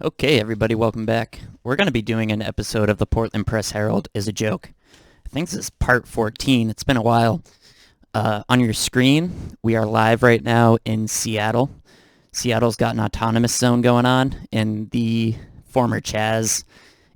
Okay, everybody, welcome back. We're going to be doing an episode of the Portland Press Herald as a joke. I think this is part 14. It's been a while. On your screen, we are live right now in Seattle. Seattle's got an autonomous zone going on in the former Chaz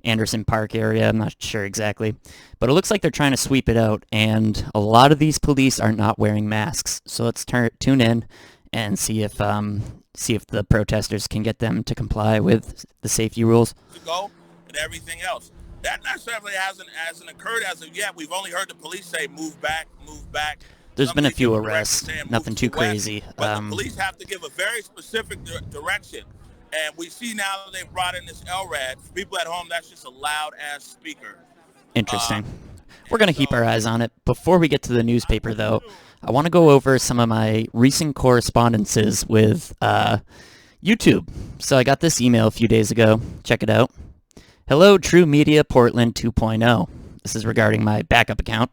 Anderson Park area. I'm not sure exactly. But it looks like they're trying to sweep it out, and a lot of these police are not wearing masks. So let's tune in and see if the protesters can get them to comply with the safety rules. To go and everything else. That necessarily hasn't occurred as of yet. We've only heard the police say, move back, move back. There's been a few arrests, nothing too crazy. But the police have to give a very specific direction. And we see now that they've brought in this LRAD. For people at home, that's just a loud-ass speaker. Interesting. We're going to keep our eyes on it. Before we get to the newspaper, though, I want to go over some of my recent correspondences with YouTube. So I got this email a few days ago. Check it out. Hello, True Media Portland 2.0. This is regarding my backup account.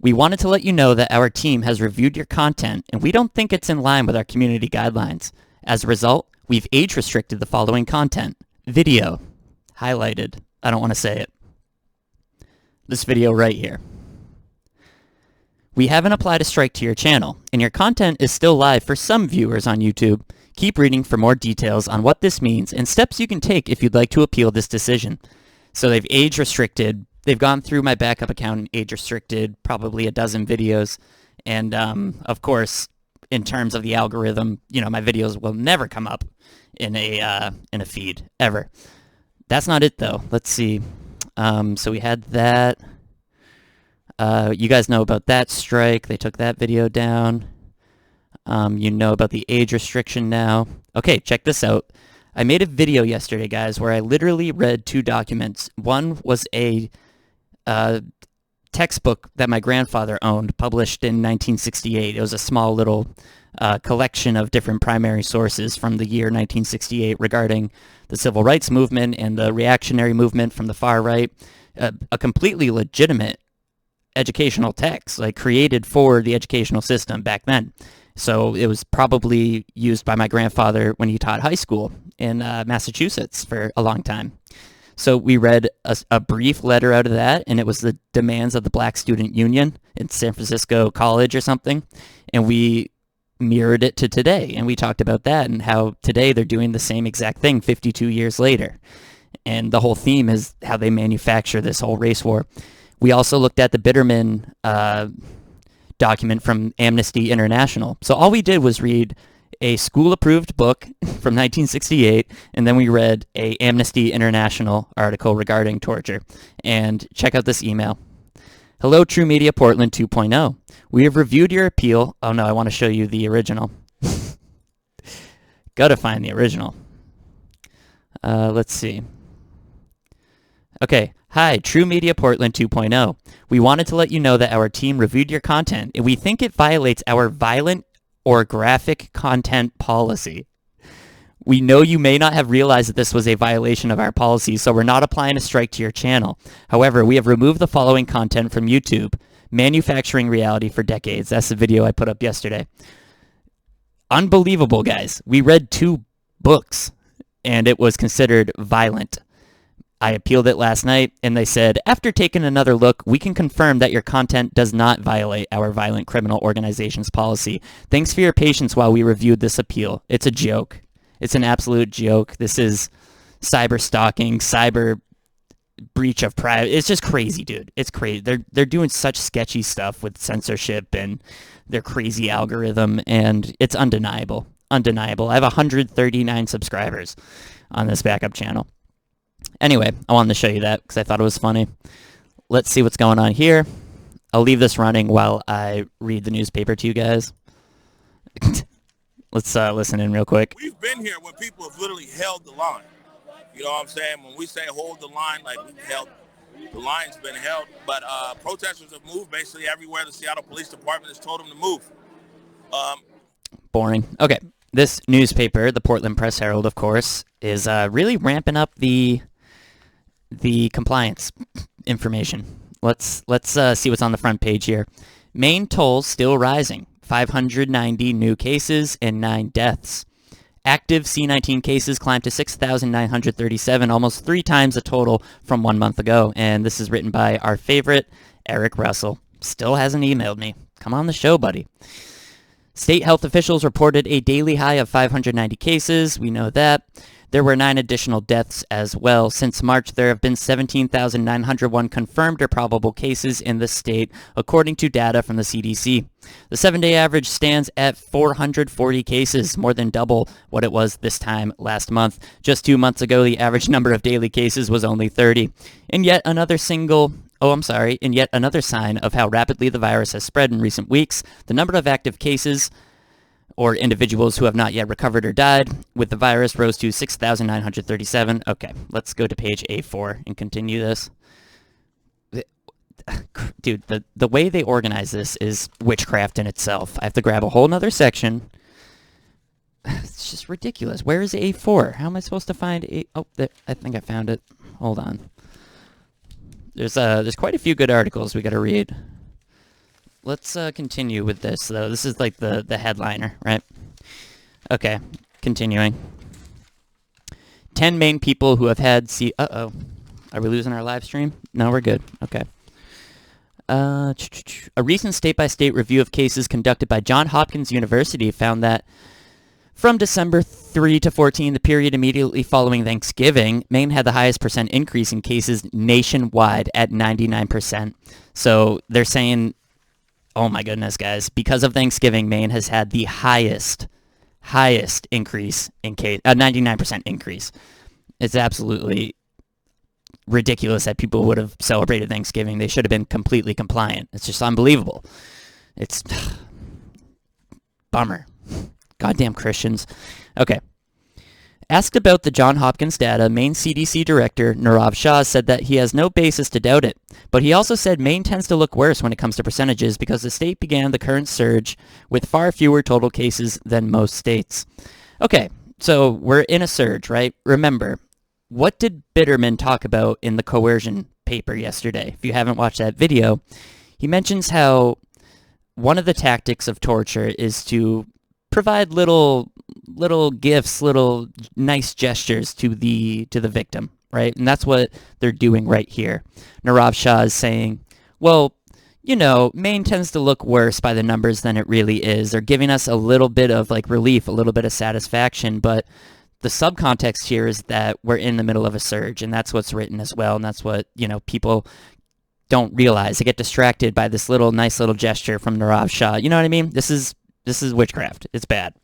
We wanted to let you know that our team has reviewed your content, and we don't think it's in line with our community guidelines. As a result, we've age restricted the following content. Video. Highlighted. I don't want to say it. This video right here. We haven't applied a strike to your channel, and your content is still live for some viewers on YouTube. Keep reading for more details on what this means and steps you can take if you'd like to appeal this decision. So they've age restricted. They've gone through my backup account and age restricted probably a dozen videos. And of course, in terms of the algorithm, my videos will never come up in a feed ever. That's not it though. Let's see. So we had that. You guys know about that strike. They took that video down. You know about the age restriction now. Okay, check this out. I made a video yesterday, guys, where I literally read two documents. One was a textbook that my grandfather owned, published in 1968. It was a small little collection of different primary sources from the year 1968 regarding the civil rights movement and the reactionary movement from the far right. A completely legitimate educational text, created for the educational system back then. So it was probably used by my grandfather when he taught high school in Massachusetts for a long time. So we read a brief letter out of that, and it was the demands of the Black Student Union in San Francisco College or something. And we mirrored it to today, and we talked about that and how today they're doing the same exact thing 52 years later. And the whole theme is how they manufacture this whole race war. We also looked at the Bitterman document from Amnesty International. So all we did was read a school-approved book from 1968, and then we read a Amnesty International article regarding torture. And check out this email. Hello, True Media Portland 2.0. We have reviewed your appeal. Oh no, I want to show you the original. Gotta find the original. Let's see. Okay. Hi, True Media Portland 2.0. We wanted to let you know that our team reviewed your content, and we think it violates our violent or graphic content policy. We know you may not have realized that this was a violation of our policy, so we're not applying a strike to your channel. However, we have removed the following content from YouTube. Manufacturing reality for decades. That's the video I put up yesterday. Unbelievable, guys. We read two books, and it was considered violent. I appealed it last night, and they said, after taking another look, we can confirm that your content does not violate our violent criminal organization's policy. Thanks for your patience while we reviewed this appeal. It's a joke. It's an absolute joke. This is cyber stalking, cyber breach of privacy. It's just crazy, dude. It's crazy. They're doing such sketchy stuff with censorship and their crazy algorithm, and it's undeniable. Undeniable. I have 139 subscribers on this backup channel. Anyway, I wanted to show you that because I thought it was funny. Let's see what's going on here. I'll leave this running while I read the newspaper to you guys. Let's listen in real quick. We've been here when people have literally held the line. You know what I'm saying? When we say hold the line, the line's been held. But protesters have moved basically everywhere the Seattle Police Department has told them to move. Boring. Okay. This newspaper, the Portland Press Herald, of course, is really ramping up the compliance information. Let's see what's on the front page here. Maine tolls still rising. 590 new cases and 9 deaths. Active C19 cases climbed to 6,937, almost 3 times the total from 1 month ago. And this is written by our favorite, Eric Russell. Still hasn't emailed me. Come on the show, buddy. State health officials reported a daily high of 590 cases. We know that. There were 9 additional deaths as well. Since March, there have been 17,901 confirmed or probable cases in the state, according to data from the CDC. The 7-day average stands at 440 cases, more than double what it was this time last month. Just 2 months ago, the average number of daily cases was only 30. And yet another sign of how rapidly the virus has spread in recent weeks, the number of active cases or individuals who have not yet recovered or died with the virus rose to 6,937. Okay, let's go to page A4 and continue this. Dude, the way they organize this is witchcraft in itself. I have to grab a whole nother section. It's just ridiculous. Where is A4? How am I supposed to find A? Oh, I think I found it. Hold on. There's quite a few good articles we got to read. Let's continue with this, though. This is like the headliner, right? Okay, continuing. 10 Maine people who have had Uh-oh. Are we losing our live stream? No, we're good. Okay. A recent state-by-state review of cases conducted by Johns Hopkins University found that from December 3 to 14, the period immediately following Thanksgiving, Maine had the highest percent increase in cases nationwide at 99%. So they're saying, oh my goodness, guys, because of Thanksgiving, Maine has had the highest increase in case, 99% increase. It's absolutely ridiculous that people would have celebrated Thanksgiving. They should have been completely compliant. It's just unbelievable. It's bummer. Goddamn Christians. Okay. Asked about the Johns Hopkins data, Maine CDC Director Nirav Shah said that he has no basis to doubt it, but he also said Maine tends to look worse when it comes to percentages because the state began the current surge with far fewer total cases than most states. Okay, so we're in a surge, right? Remember, what did Bitterman talk about in the coercion paper yesterday? If you haven't watched that video, he mentions how one of the tactics of torture is to provide little gifts, little nice gestures to the victim, right? And that's what they're doing right here. Nirav Shah is saying, well, you know, Maine tends to look worse by the numbers than it really is. They're giving us a little bit of like relief, a little bit of satisfaction, but the subcontext here is that we're in the middle of a surge, and that's what's written as well, and that's what, you know, people don't realize. They get distracted by this nice little gesture from Nirav Shah. You know what I mean? This is witchcraft. It's bad.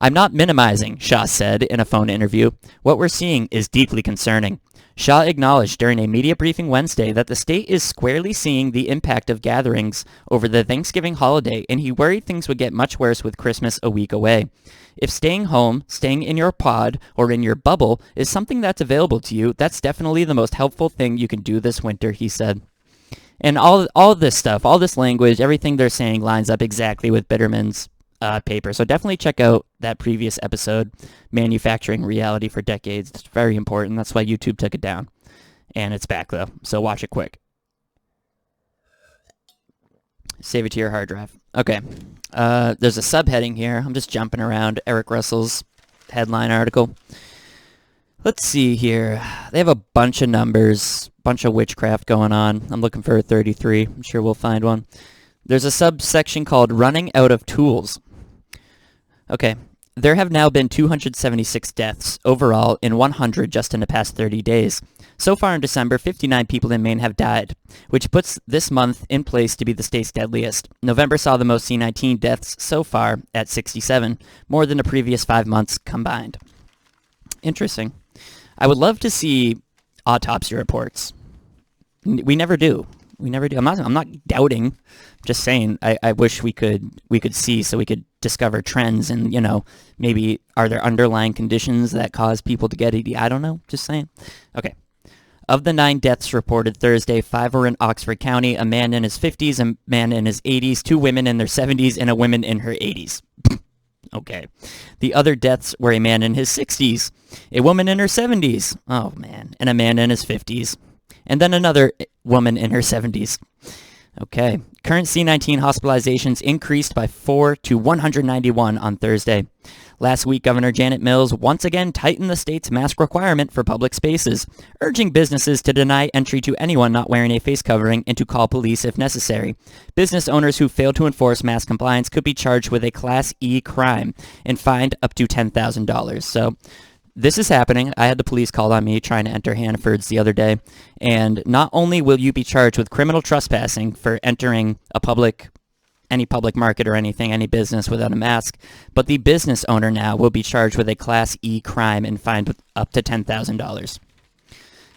I'm not minimizing, Shah said in a phone interview. What we're seeing is deeply concerning. Shah acknowledged during a media briefing Wednesday that the state is squarely seeing the impact of gatherings over the Thanksgiving holiday, and he worried things would get much worse with Christmas a week away. If staying home, staying in your pod, or in your bubble is something that's available to you, that's definitely the most helpful thing you can do this winter, he said. And all this stuff, all this language, everything they're saying lines up exactly with Bitterman's paper. So definitely check out that previous episode, Manufacturing Reality for Decades. It's very important. That's why YouTube took it down. And it's back, though. So watch it quick. Save it to your hard drive. Okay. There's a subheading here. I'm just jumping around Eric Russell's headline article. Let's see here. They have a bunch of numbers, bunch of witchcraft going on. I'm looking for a 33. I'm sure we'll find one. There's a subsection called Running Out of Tools. Okay. There have now been 276 deaths overall in 100 just in the past 30 days. So far in December, 59 people in Maine have died, which puts this month in place to be the state's deadliest. November saw the most C19 deaths so far at 67, more than the previous 5 months combined. Interesting. I would love to see autopsy reports. We never do. We never do. I'm not doubting. I'm just saying. I wish we could see, so we could discover trends, and you know, maybe are there underlying conditions that cause people to get ED? I don't know. Just saying. Okay. Of the 9 deaths reported Thursday, 5 were in Oxford County. A man in his 50s, a man in his 80s, 2 women in their 70s, and a woman in her 80s. Okay. The other deaths were a man in his 60s, a woman in her 70s, oh man, and a man in his 50s, and then another woman in her 70s. Okay. Current C19 hospitalizations increased by 4 to 191 on Thursday. Last week, Governor Janet Mills once again tightened the state's mask requirement for public spaces, urging businesses to deny entry to anyone not wearing a face covering and to call police if necessary. Business owners who fail to enforce mask compliance could be charged with a Class E crime and fined up to $10,000. So this is happening. I had the police called on me trying to enter Hannaford's the other day, and not only will you be charged with criminal trespassing for entering any public market or anything, any business without a mask, but the business owner now will be charged with a Class E crime and fined with up to $10,000.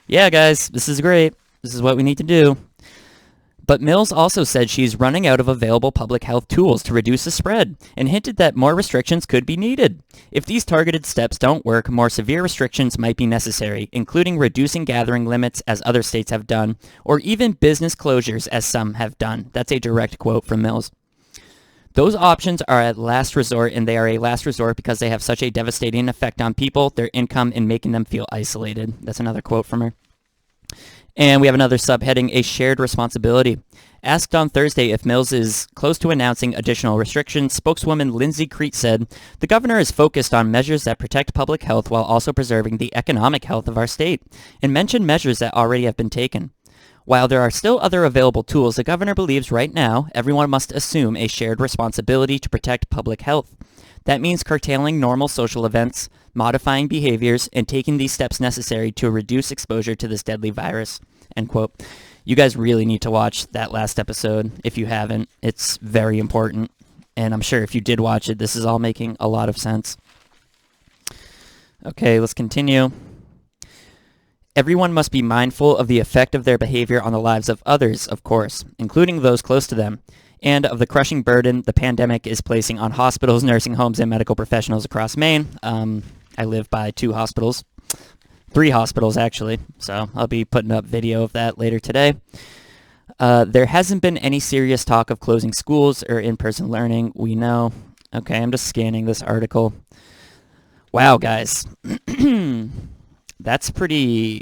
Yeah, guys, this is great. This is what we need to do. But Mills also said she's running out of available public health tools to reduce the spread and hinted that more restrictions could be needed. If these targeted steps don't work, more severe restrictions might be necessary, including reducing gathering limits as other states have done, or even business closures as some have done. That's a direct quote from Mills. Those options are at last resort, and they are a last resort because they have such a devastating effect on people, their income, and making them feel isolated. That's another quote from her. And we have another subheading, a shared responsibility. Asked on Thursday if Mills is close to announcing additional restrictions, spokeswoman Lindsay Crete said, "The governor is focused on measures that protect public health while also preserving the economic health of our state," and mentioned measures that already have been taken. While there are still other available tools, the governor believes right now everyone must assume a shared responsibility to protect public health. That means curtailing normal social events, modifying behaviors, and taking these steps necessary to reduce exposure to this deadly virus. End quote. You guys really need to watch that last episode if you haven't. It's very important. And I'm sure if you did watch it, this is all making a lot of sense. Okay, let's continue. Everyone must be mindful of the effect of their behavior on the lives of others, of course, including those close to them, and of the crushing burden the pandemic is placing on hospitals, nursing homes, and medical professionals across Maine. I live by 2 hospitals. 3 hospitals, actually, so I'll be putting up video of that later today. There hasn't been any serious talk of closing schools or in-person learning, we know. Okay, I'm just scanning this article. Wow, guys. That's pretty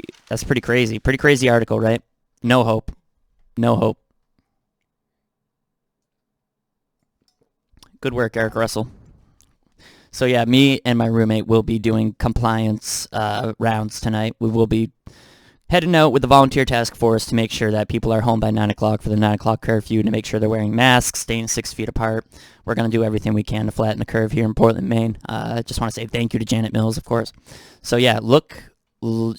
crazy. Pretty crazy article, right? No hope. No hope. Good work, Eric Russell. So yeah, me and my roommate will be doing compliance rounds tonight. We will be heading out with the volunteer task force to make sure that people are home by 9 o'clock for the 9 o'clock curfew, to make sure they're wearing masks, staying 6 feet apart. We're going to do everything we can to flatten the curve here in Portland, Maine. I just want to say thank you to Janet Mills, of course. So yeah,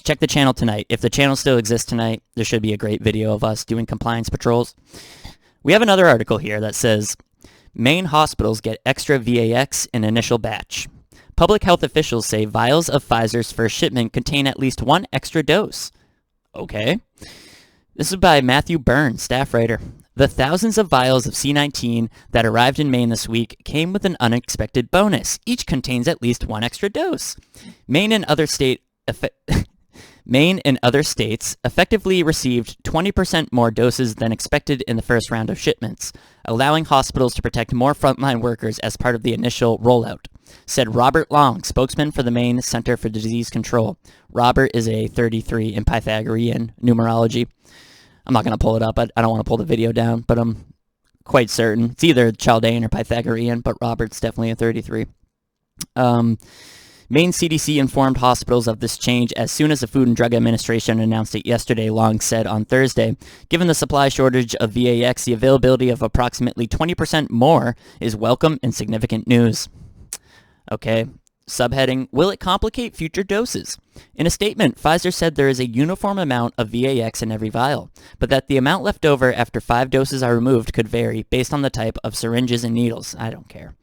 check the channel tonight. If the channel still exists tonight, there should be a great video of us doing compliance patrols. We have another article here that says, Maine hospitals get extra VAX in initial batch. Public health officials say vials of Pfizer's first shipment contain at least 1 extra dose. Okay. This is by Matthew Byrne, staff writer. The thousands of vials of C-19 that arrived in Maine this week came with an unexpected bonus. Each contains at least 1 extra dose. Maine and other states effectively received 20% more doses than expected in the first round of shipments, allowing hospitals to protect more frontline workers as part of the initial rollout, said Robert Long, spokesman for the Maine Center for Disease Control. Robert is a 33 in Pythagorean numerology. I'm not going to pull it up. I don't want to pull the video down, but I'm quite certain. It's either Chaldean or Pythagorean, but Robert's definitely a 33. Maine CDC informed hospitals of this change as soon as the Food and Drug Administration announced it yesterday, Long said on Thursday. Given the supply shortage of VAX, the availability of approximately 20% more is welcome and significant news. Okay, subheading, will it complicate future doses? In a statement, Pfizer said there is a uniform amount of VAX in every vial, but that the amount left over after 5 doses are removed could vary based on the type of syringes and needles. I don't care.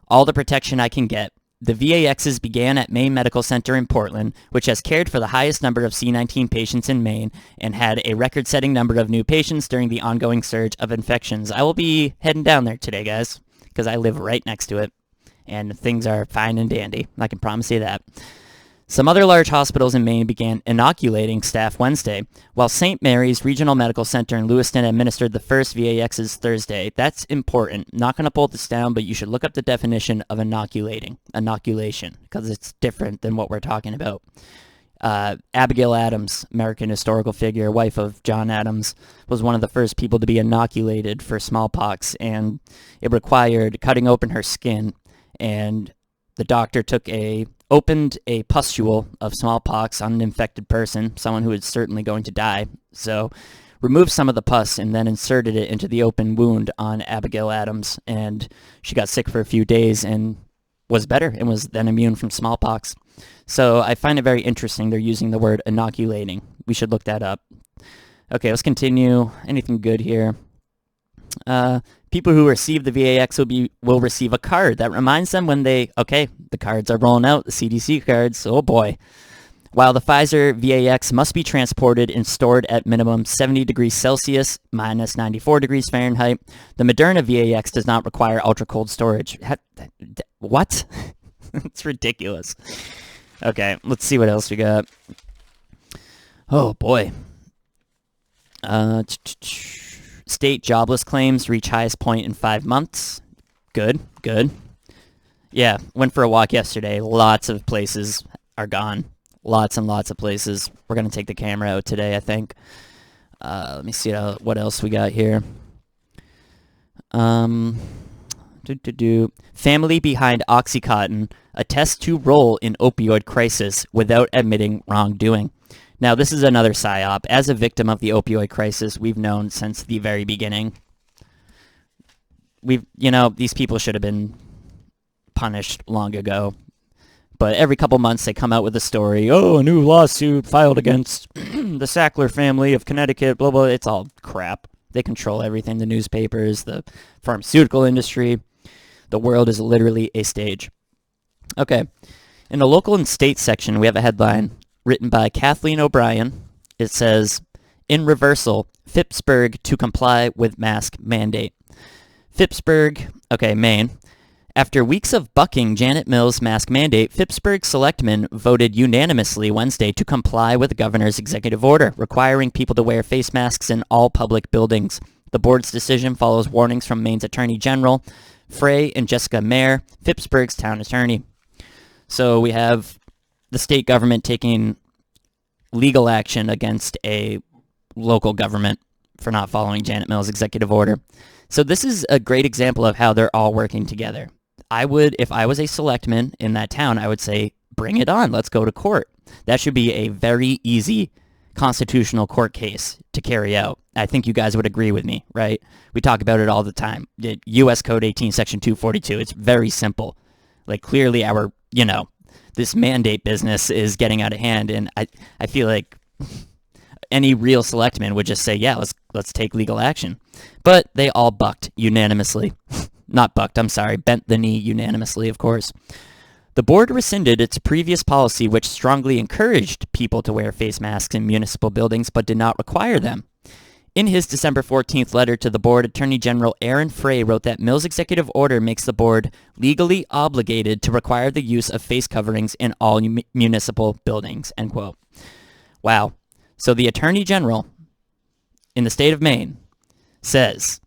All the protection I can get. The VAXs began at Maine Medical Center in Portland, which has cared for the highest number of C-19 patients in Maine and had a record-setting number of new patients during the ongoing surge of infections. I will be heading down there today, guys, because I live right next to it, and things are fine and dandy. I can promise you that. Some other large hospitals in Maine began inoculating staff Wednesday, while St. Mary's Regional Medical Center in Lewiston administered the first VAXs Thursday. That's important. Not going to pull this down, but you should look up the definition of inoculation, because it's different than what we're talking about. Abigail Adams, American historical figure, wife of John Adams, was one of the first people to be inoculated for smallpox, and it required cutting open her skin and The doctor opened a pustule of smallpox on an infected person, someone who was certainly going to die. So removed some of the pus and then inserted it into the open wound on Abigail Adams, and she got sick for a few days and was better and was then immune from smallpox. So I find it very interesting they're using the word inoculating. We should look that up. Okay, let's continue. Anything good here? People who receive the VAX will receive a card that reminds them when the cards are rolling out, the CDC cards. Oh boy. While the Pfizer VAX must be transported and stored at minimum 70 degrees Celsius, minus 94 degrees Fahrenheit, the Moderna VAX does not require ultra-cold storage. What? It's ridiculous. Okay, let's see what else we got. Oh boy. State jobless claims reach highest point in 5 months. Good. Yeah, went for a walk yesterday. Lots of places are gone. Lots and lots of places. We're going to take the camera out today, I think. Let me see what else we got here. Family behind Oxycontin attests to role in opioid crisis without admitting wrongdoing. Now, this is another psyop. As a victim of the opioid crisis, we've known since the very beginning. These people should have been punished long ago. But every couple months they come out with a story. Oh, a new lawsuit filed against the Sackler family of Connecticut, blah, blah. It's all crap. They control everything. The newspapers, the pharmaceutical industry. The world is literally a stage. Okay. In the local and state section, we have a headline written by Kathleen O'Brien. It says, in reversal, Phippsburg to comply with mask mandate. Phippsburg, Maine. After weeks of bucking Janet Mills' mask mandate, Phippsburg selectmen voted unanimously Wednesday to comply with the governor's executive order, requiring people to wear face masks in all public buildings. The board's decision follows warnings from Maine's Attorney General, Frey and Jessica Mayer, Phippsburg's town attorney. So we have the state government taking legal action against a local government for not following Janet Mills' executive order. So this is a great example of how they're all working together. If I was a selectman in that town, I would say, bring it on. Let's go to court. That should be a very easy constitutional court case to carry out. I think you guys would agree with me, right? We talk about it all the time. U.S. Code 18, Section 242. It's very simple. Like, clearly this mandate business is getting out of hand, and I feel like any real selectman would just say, yeah, let's take legal action. But they all bucked unanimously. Not bucked, I'm sorry, bent the knee unanimously, of course. The board rescinded its previous policy, which strongly encouraged people to wear face masks in municipal buildings but did not require them. In his December 14th letter to the board, Attorney General Aaron Frey wrote that Mills' executive order makes the board legally obligated to require the use of face coverings in all municipal buildings, end quote. Wow. So the Attorney General in the state of Maine says,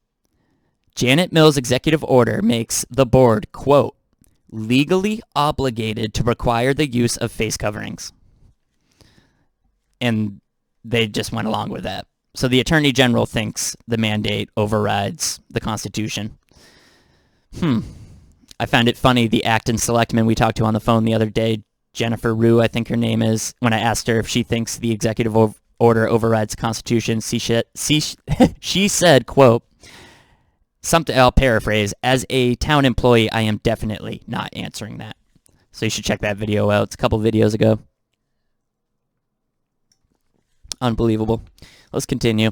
Janet Mills' executive order makes the board, quote, legally obligated to require the use of face coverings. And they just went along with that. So the Attorney General thinks the mandate overrides the Constitution. I found it funny, the Acton selectman we talked to on the phone the other day, Jennifer Rue, I think her name is, when I asked her if she thinks the executive order overrides the Constitution, she said, quote, something, I'll paraphrase, as a town employee, I am definitely not answering that. So you should check that video out. It's a couple videos ago. Unbelievable. Let's continue.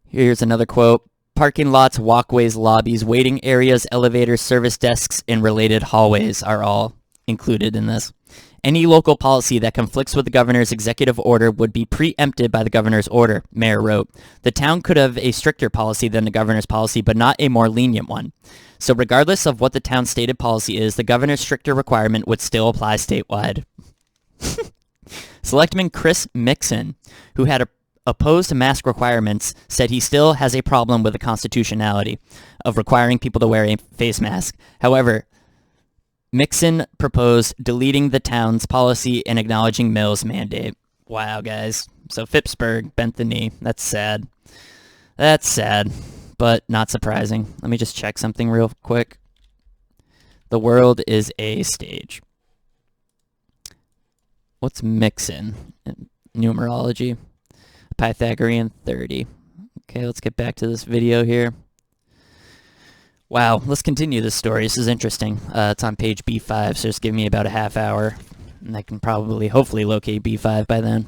Here's another quote. Parking lots, walkways, lobbies, waiting areas, elevators, service desks, and related hallways are all included in this. Any local policy that conflicts with the governor's executive order would be preempted by the governor's order, Mayor wrote. The town could have a stricter policy than the governor's policy, but not a more lenient one. So regardless of what the town's stated policy is, the governor's stricter requirement would still apply statewide. Selectman Chris Mixon, who had opposed mask requirements, said he still has a problem with the constitutionality of requiring people to wear a face mask. However, Mixon proposed deleting the town's policy and acknowledging Mills' mandate. Wow, guys. So Phippsburg bent the knee. That's sad. That's sad, but not surprising. Let me just check something real quick. The world is a stage. What's mixin? Numerology. Pythagorean 30. Okay, let's get back to this video here. Wow, let's continue this story. This is interesting. It's on page B5, so just give me about a half hour, and I can probably, hopefully, locate B5 by then.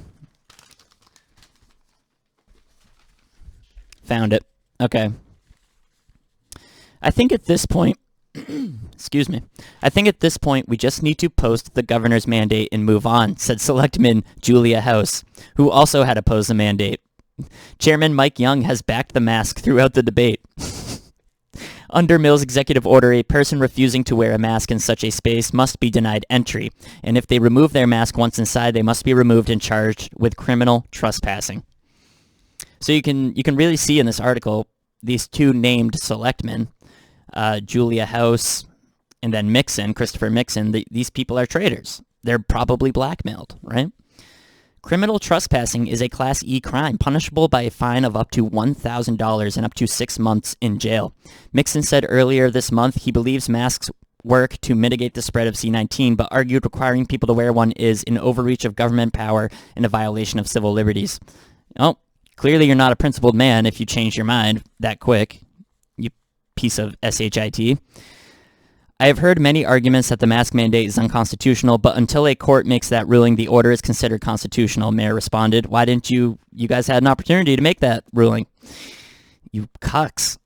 Found it. Okay. I think at this point, excuse me, I think at this point we just need to post the governor's mandate and move on, said Selectman Julia House, who also had opposed the mandate. Chairman Mike Young has backed the mask throughout the debate. Under Mill's executive order, a person refusing to wear a mask in such a space must be denied entry, and if they remove their mask once inside, they must be removed and charged with criminal trespassing. So you can really see in this article these two named selectmen, Julia House and then Christopher Mixon. These people are traitors. They're probably blackmailed, right? Criminal trespassing is a Class E crime, punishable by a fine of up to $1,000 and up to 6 months in jail. Mixon said earlier this month he believes masks work to mitigate the spread of C-19, but argued requiring people to wear one is an overreach of government power and a violation of civil liberties. Oh, clearly you're not a principled man if you change your mind that quick, you piece of shit. I have heard many arguments that the mask mandate is unconstitutional, but until a court makes that ruling, the order is considered constitutional, Mayor responded. Why didn't you guys had an opportunity to make that ruling? You cucks.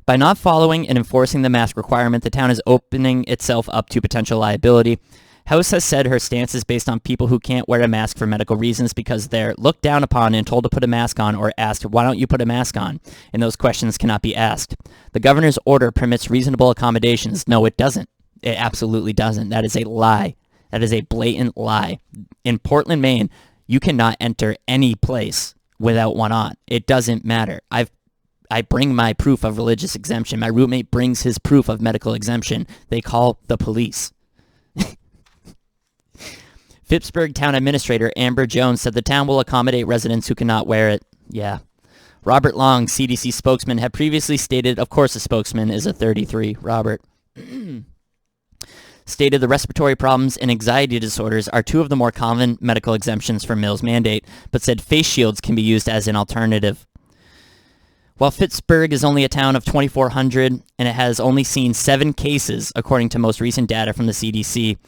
By not following and enforcing the mask requirement, the town is opening itself up to potential liability. House has said her stance is based on people who can't wear a mask for medical reasons because they're looked down upon and told to put a mask on or asked, why don't you put a mask on? And those questions cannot be asked. The governor's order permits reasonable accommodations. No, it doesn't. It absolutely doesn't. That is a lie. That is a blatant lie. In Portland, Maine, you cannot enter any place without one on. It doesn't matter. I bring my proof of religious exemption. My roommate brings his proof of medical exemption. They call the police. Phippsburg Town Administrator Amber Jones said the town will accommodate residents who cannot wear it. Yeah. Robert Long, CDC spokesman, had previously stated, of course a spokesman is a 33, Robert, stated the respiratory problems and anxiety disorders are two of the more common medical exemptions for Mill's mandate, but said face shields can be used as an alternative. While Phippsburg is only a town of 2,400 and it has only seen 7 cases, according to most recent data from the CDC,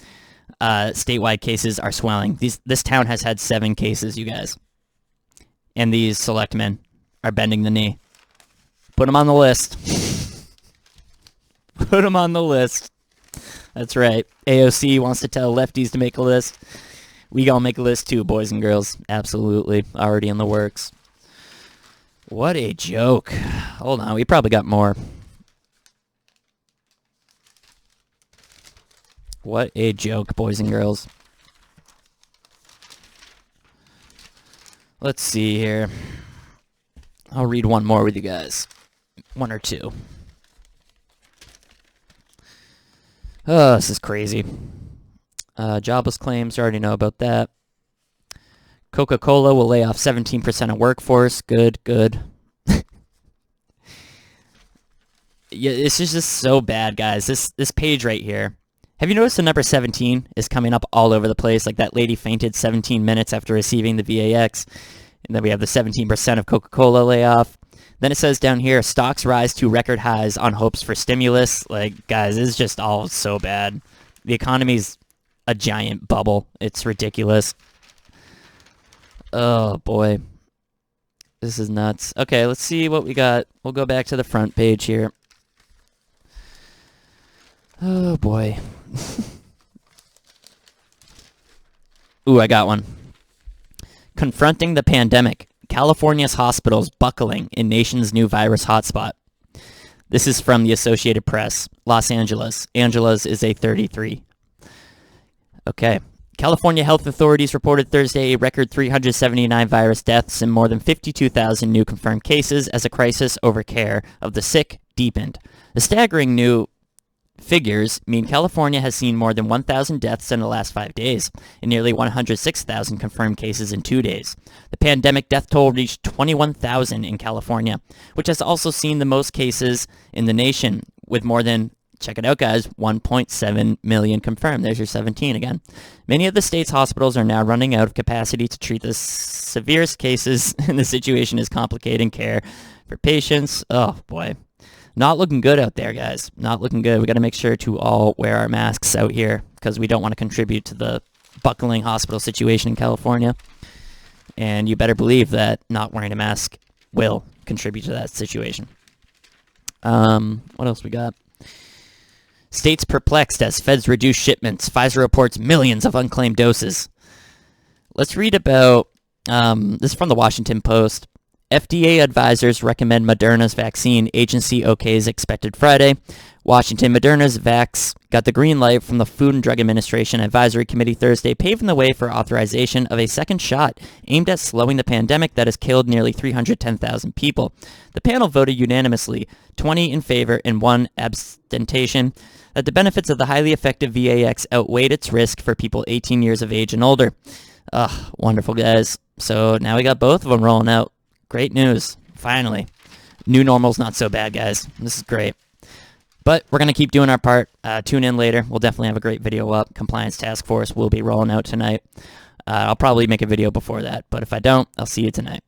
statewide cases are swelling. This town has had 7 cases, you guys. And these selectmen are bending the knee. Put them on the list. Put them on the list. That's right. AOC wants to tell lefties to make a list. We gonna make a list too, boys and girls. Absolutely. Already in the works. What a joke. Hold on, we probably got more. What a joke, boys and girls. Let's see here. I'll read one more with you guys. 1 or 2. Oh, this is crazy. Jobless claims, you already know about that. Coca-Cola will lay off 17% of workforce. Good. Yeah, this is just so bad, guys. This page right here. Have you noticed the number 17 is coming up all over the place? Like that lady fainted 17 minutes after receiving the VAX. And then we have the 17% of Coca-Cola layoff. Then it says down here, stocks rise to record highs on hopes for stimulus. Like, guys, it's just all so bad. The economy's a giant bubble. It's ridiculous. Oh, boy. This is nuts. Okay, let's see what we got. We'll go back to the front page here. Oh, boy. Ooh, I got one. Confronting the pandemic. California's hospitals buckling in nation's new virus hotspot. This is from the Associated Press. Los Angeles. Angeles is a 33. Okay. California health authorities reported Thursday a record 379 virus deaths and more than 52,000 new confirmed cases as a crisis over care of the sick deepened. The staggering new figures mean California has seen more than 1,000 deaths in the last 5 days and nearly 106,000 confirmed cases in 2 days. The pandemic death toll reached 21,000 in California, which has also seen the most cases in the nation, with more than check it out, guys. 1.7 million confirmed. There's your 17 again. Many of the state's hospitals are now running out of capacity to treat the severest cases, and the situation is complicating care for patients. Oh, boy. Not looking good out there, guys. Not looking good. We got to make sure to all wear our masks out here because we don't want to contribute to the buckling hospital situation in California. And you better believe that not wearing a mask will contribute to that situation. What else we got? States perplexed as feds reduce shipments. Pfizer reports millions of unclaimed doses. Let's read about, this is from the Washington Post. FDA advisors recommend Moderna's vaccine. Agency okays expected Friday. Washington, Moderna's vax got the green light from the Food and Drug Administration Advisory Committee Thursday, paving the way for authorization of a second shot aimed at slowing the pandemic that has killed nearly 310,000 people. The panel voted unanimously, 20 in favor and 1 abstention, that the benefits of the highly effective VAX outweighed its risk for people 18 years of age and older. Wonderful, guys. So now we got both of them rolling out. Great news. Finally. New normal's not so bad, guys. This is great. But we're going to keep doing our part. Tune in later. We'll definitely have a great video up. Compliance Task Force will be rolling out tonight. I'll probably make a video before that, but if I don't, I'll see you tonight.